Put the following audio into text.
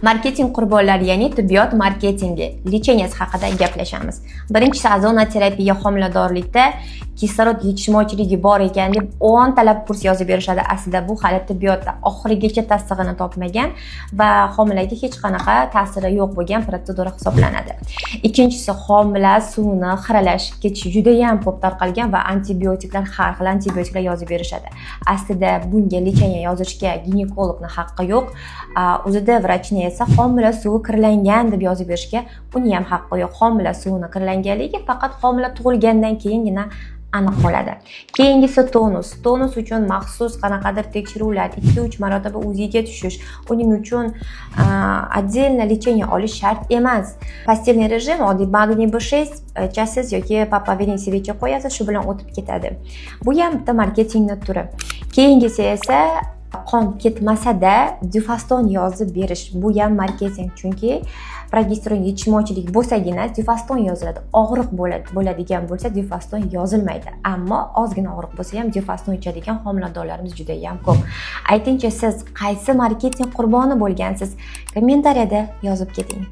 Marketing qurbonlari, ya'ni tibbiyot marketingi licheniyasi haqida gaplashamiz. Birinchisi, azonoterapiya homiladorlikda kislorod yetishmovchiligi bor ekan deb 10 talab kurs yozib berishadi. Aslida bu hali tibbiyotda oxirigacha tasdig'ini topmagan va homilaga hech qanaqa ta'siri yo'q bo'lgan protsedura hisoblanadi. Ikkinchisi, homila suvini xiralashib ketishi juda ham ko'p tarqalgan va antibiotiklar, har xil antibiotiklar yozib berishadi. Aslida bunga licheniya yozishga ginekologning haqqi yo'q. O'zida vrachni esa homila suvi kirlangan deb yozib berishga uni ham haqqi yo'q. Homila suvini kirlanganligi faqat homila tug'ilgandan keyingina aniq bo'ladi. Keyingisi tonus. Tonus uchun maxsus qanaqadir tekshiruvlar, 2-3 marotaba UZIga tushish, uning uchun отдельно licheniya olish shart emas. Pastelniy rejim, oddiy magniy B6 ichasiz yoki papaverin seviche qo'yasiz, shu bilan o'tib ketadi. Bu ham bitta marketingning turi. Keyingisi esa qon ketmasa-da difaston yozib berish. Bu ham marketing, chunki progesteron yetishmovchilik bo'lsagina difaston yoziladi. Og'riq bo'ladigan bo'lsa difaston yozilmaydi. Ammo ozgina og'riq bo'lsa ham difaston ichadigan homiladorlarimiz juda ham ko'p. Aytingchi, siz qaysi marketing qurboni bo'lgansiz? Kommentariyada yozib keting.